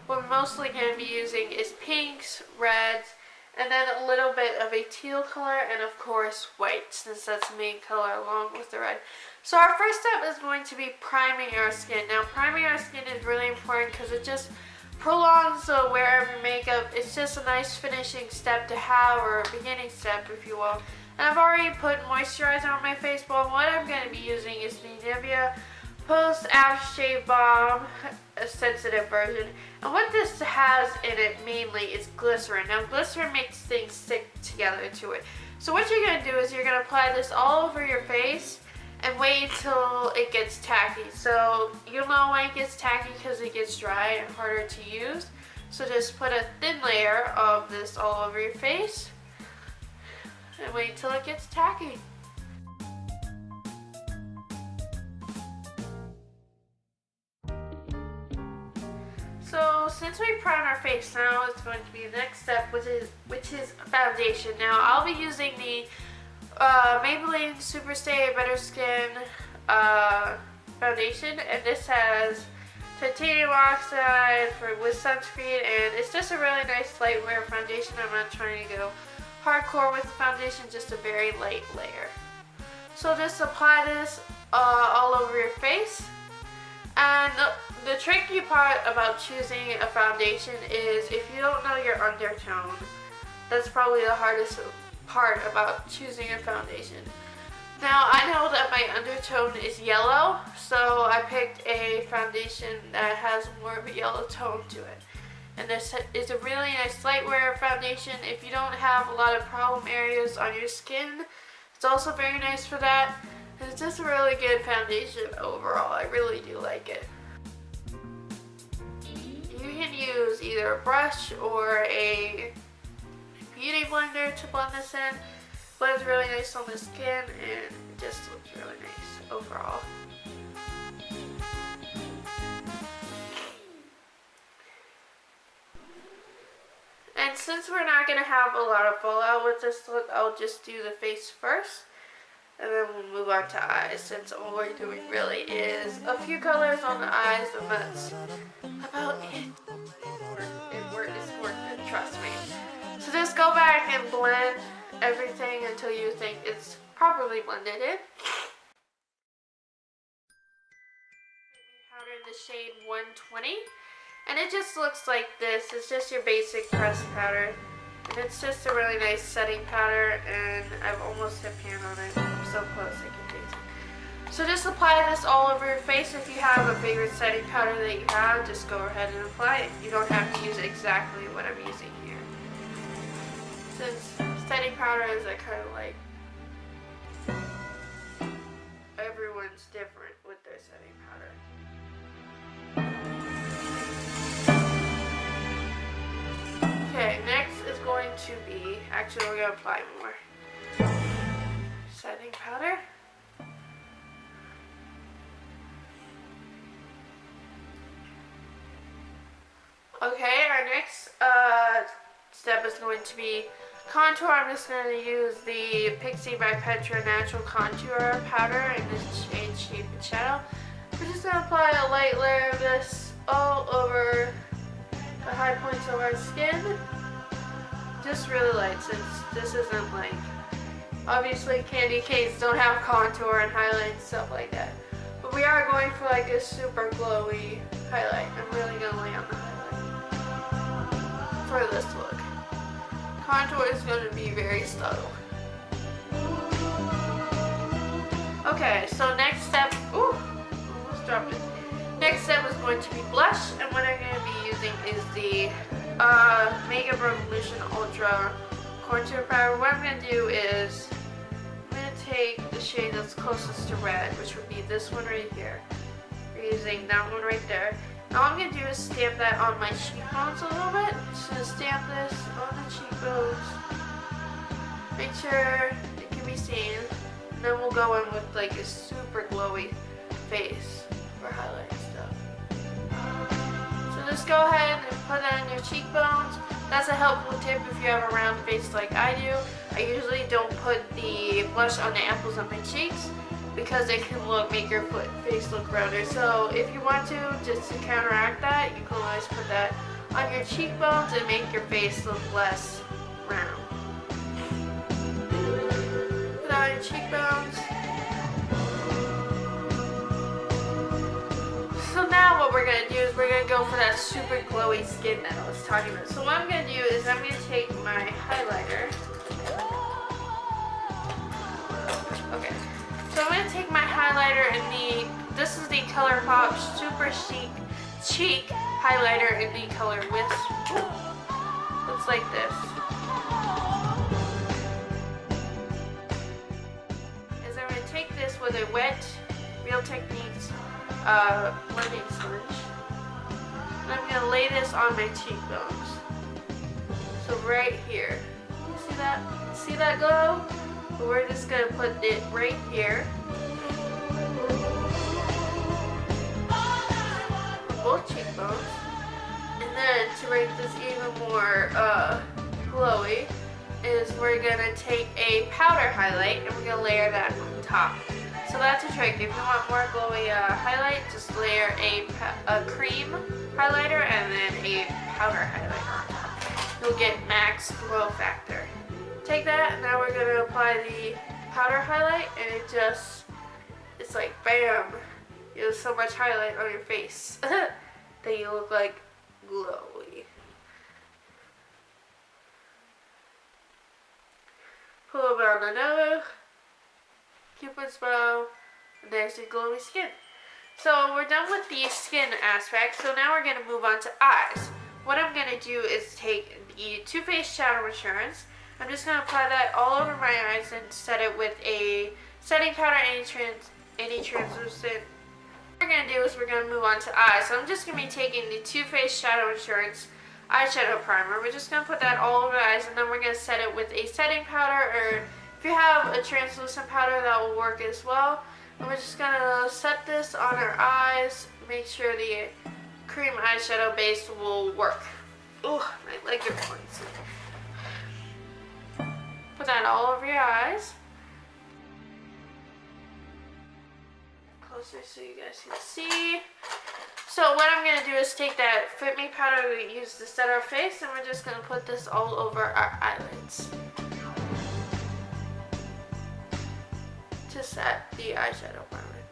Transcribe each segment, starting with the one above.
what we're mostly going to be using is pinks, reds, and then a little bit of a teal color, and of course white, since that's the main color along with the red. So our first step is going to be priming our skin. Now priming our skin is really important because it just prolongs the wear of your makeup. It's just a nice finishing step to have, or a beginning step if you will. And I've already put moisturizer on my face, but what I'm going to be using is the Nivea Post Aftershave Balm, a sensitive version. And what this has in it mainly is glycerin. Now glycerin makes things stick together to it. So what you're going to do is you're going to apply this all over your face and wait until it gets tacky. So you'll know when it gets tacky because it gets dry and harder to use. So just put a thin layer of this all over your face and wait until it gets tacky. So since we primed our face, now it's going to be the next step, which is foundation. Now I'll be using the Maybelline Superstay Better Skin foundation, and this has titanium oxide with sunscreen, and it's just a really nice light wear foundation. I'm not trying to go hardcore with the foundation, just a very light layer. So just apply this all over your face. And the tricky part about choosing a foundation is if you don't know your undertone. That's probably the hardest part about choosing a foundation. Now I know that my undertone is yellow, so I picked a foundation that has more of a yellow tone to it. And this is a really nice light wear foundation. If you don't have a lot of problem areas on your skin, it's also very nice for that. And it's just a really good foundation overall. I really do like it. You can use either a brush or a beauty blender to blend this in, but it's really nice on the skin and it just looks really nice overall. And since we're not going to have a lot of fallout with this look, I'll just do the face first. And then we'll move on to eyes, since all we're doing really is a few colors on the eyes, and that's about it. It's worth it, trust me. So just go back and blend everything until you think it's properly blended in. Powder in the shade 120, and it just looks like this. It's just your basic pressed powder. And it's just a really nice setting powder, and I've almost hit pan on it. I'm so close I can taste it. So just apply this all over your face. If you have a favorite setting powder that you have, just go ahead and apply it. You don't have to use exactly what I'm using here. Since setting powder is a kind of like, everyone's different with their setting powder. Okay, next is going to be, actually we're going to apply more setting powder. Okay, our next step is going to be contour. I'm just going to use the Pixi by Petra Natural Contour Powder in this shade Shape and Shadow. We're just going to apply a light layer of this all over the high points of our skin. Just really light, since this isn't like, obviously candy canes don't have contour and highlight and stuff like that. But we are going for like a super glowy highlight. I'm really going to lay on the highlight for this look. Contour is going to be very subtle. Okay, so next step, ooh, almost dropped it. Next step is going to be blush, and what I'm going to be using is the Makeup Revolution Ultra Contour Powder. What I'm going to do is, I'm going to take the shade that's closest to red, which would be this one right here. We're using that one right there. Now all I'm going to do is stamp that on my cheekbones a little bit. Just stamp this on the cheekbones. Make sure it can be seen. And then we'll go in with like a super glowy face for highlight stuff. So just go ahead and put that on your cheekbones. That's a helpful tip if you have a round face like I do. I usually don't put the blush on the apples of my cheeks because it can make your face look rounder. So if you want to, just to counteract that, you can always put that on your cheekbones and make your face look less round. Put on your cheekbones. So now what we're going to do is we're going to go for that super glowy skin that I was talking about. So what I'm going to do is I'm going to take my highlighter. Okay. So I'm going to take my highlighter and this is the ColourPop Super Chic Cheek highlighter in the color Wisp. Looks like this. Is I'm going to take this with a wet Real Techniques blending sponge. And I'm going to lay this on my cheekbones. So right here. See that? See that glow? But we're just going to put it right here. Both cheekbones. And then to make this even more glowy is we're going to take a powder highlight and we're going to layer that on top. So that's a trick. If you want more glowy highlight, just layer a cream highlighter and then a powder highlighter on top. You'll get max glow factor. Take that, and now we're going to apply the powder highlight, and it's like bam. You have so much highlight on your face that you look like glowy. Pull a bit on the nose, Cupid's bow, and there's your glowy skin. So we're done with the skin aspect, so now we're going to move on to eyes. What I'm going to do is take the Too Faced Shadow Assurance. I'm just going to apply that all over my eyes and set it with a setting powder, any translucent. What we're going to do is we're going to move on to eyes. So I'm just going to be taking the Too Faced Shadow Assurance eyeshadow primer. We're just going to put that all over the eyes, and then we're going to set it with a setting powder, or if you have a translucent powder, that will work as well. And we're just going to set this on our eyes, make sure the cream eyeshadow base will work. Ooh, my legs are pointy. Put that all over your eyes. Closer so you guys can see. So what I'm going to do is take that Fit Me powder we used to set our face, and we're just going to put this all over our eyelids to set the eyeshadow primer.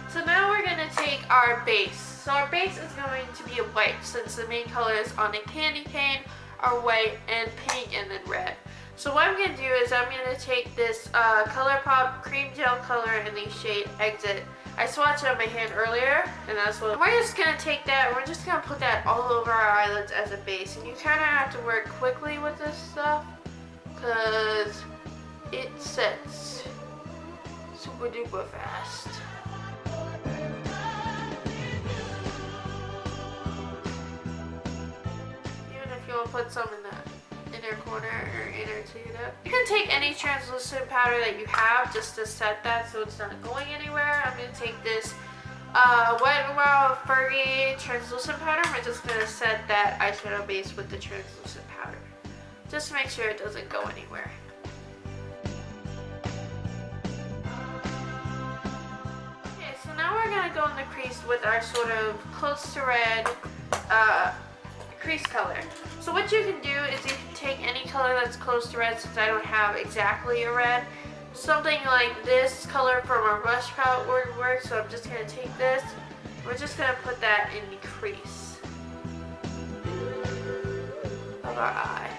So now we're going to take our base. So our base is going to be a white, since the main colors on a candy cane are white and pink and then red. So what I'm going to do is I'm going to take this ColourPop Cream Gel Color in the shade Exit. I swatched it on my hand earlier, and that's what we're just going to take that, and we're just going to put that all over our eyelids as a base. And you kind of have to work quickly with this stuff because it sets super duper fast. You want to put some in the inner corner or inner tube. You can take any translucent powder that you have just to set that so it's not going anywhere. I'm going to take this Wet n Wild Fergie translucent powder. We're just going to set that eyeshadow base with the translucent powder, just to make sure it doesn't go anywhere. Okay, so now we're going to go in the crease with our sort of close to red crease color. So what you can do is you can take any color that's close to red, since I don't have exactly a red. Something like this color from our brush palette would work, so I'm just going to take this. We're just going to put that in the crease of our eye.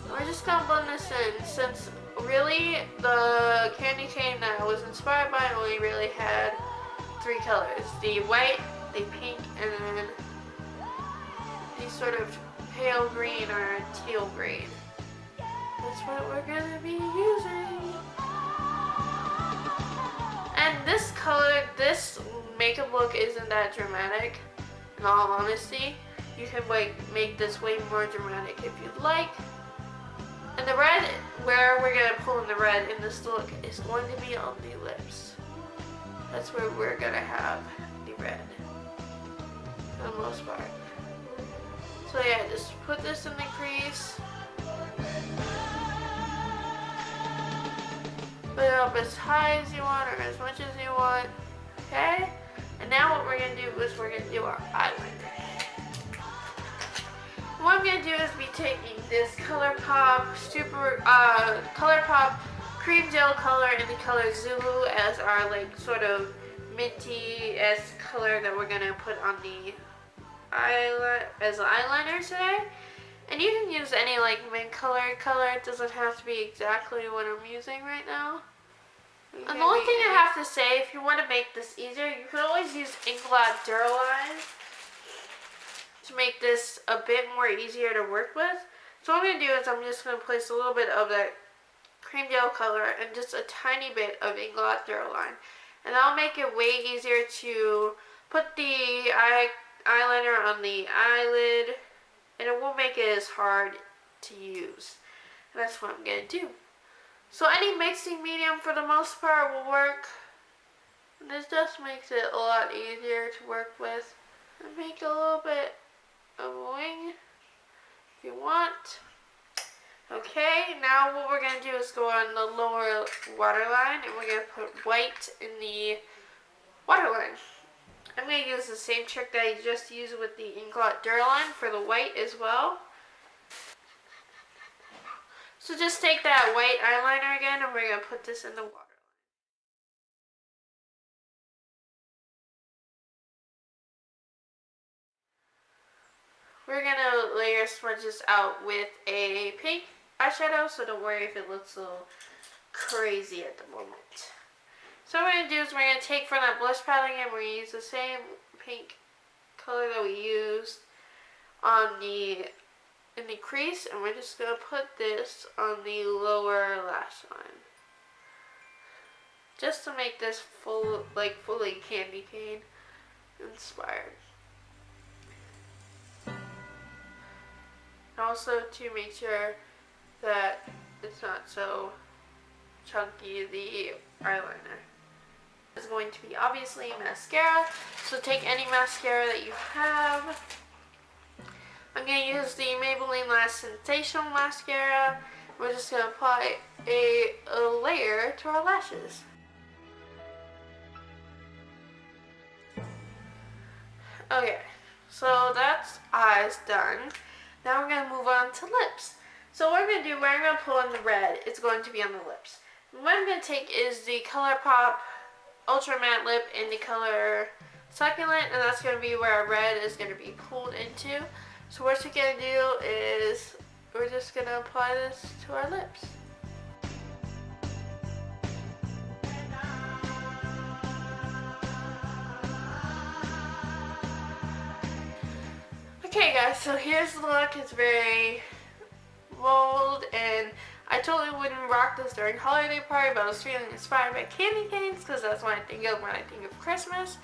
We're just going to blend this in, since really the candy cane that I was inspired by only really had 3 colors: the white, the pink, and then the sort of pale green or teal green. That's what we're gonna be using. And this color, this makeup look isn't that dramatic, in all honesty. You can make this way more dramatic if you'd like. And the red, where we're gonna pull in the red in this look, is going to be on the lips. That's where we're gonna have the red, for the most part. So yeah, just put this in the crease. Put it up as high as you want, or as much as you want. Okay? And now what we're going to do is we're going to do our eyeliner. What I'm going to do is be taking this ColourPop ColourPop Cream Gel color in the color Zulu as our like sort of minty-esque color that we're going to put on the eyeliner today. And you can use any like mint colored color. It doesn't have to be exactly what I'm using right now. And the only thing I have to say, if you want to make this easier, you can always use Inglot Duraline to make this a bit more easier to work with. So what I'm going to do is I'm just going to place a little bit of that cream gel color and just a tiny bit of Inglot Duraline. And that'll make it way easier to put the eyeliner on the eyelid, and it won't make it as hard to use. And that's what I'm going to do. So any mixing medium for the most part will work. And this just makes it a lot easier to work with. And make a little bit of a wing if you want. Okay, now what we're going to do is go on the lower waterline, and we're going to put white in the waterline. I'm going to use the same trick that I just used with the Inglot Duraline for the white as well. So just take that white eyeliner again, and we're going to put this in the waterline. We're going to layer smudges out with a pink eyeshadow, so don't worry if it looks a little crazy at the moment. So what we're going to do is we're going to take from that blush palette again, we're going to use the same pink color that we used on in the crease, and we're just going to put this on the lower lash line. Just to make this fully candy cane inspired. And also to make sure that it's not so chunky, the eyeliner is going to be obviously mascara. So take any mascara that you have. I'm going to use the Maybelline Lash Sensational Mascara. We're just going to apply a layer to our lashes. Okay, so that's eyes done. Now we're going to move on to lips. So what we're going to do, we're going to pull on the red. It's going to be on the lips. And what I'm going to take is the ColourPop Ultra Matte Lip in the color Succulent, and that's going to be where our red is going to be pulled into. So what we're going to do is we're just going to apply this to our lips. Okay guys, so here's the look. It's very bold, and I totally wouldn't rock this during holiday party, but I was feeling inspired by candy canes because that's what I think of when I think of Christmas.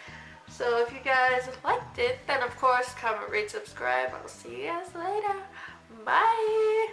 So if you guys liked it, then of course comment, rate, subscribe. I'll see you guys later. Bye!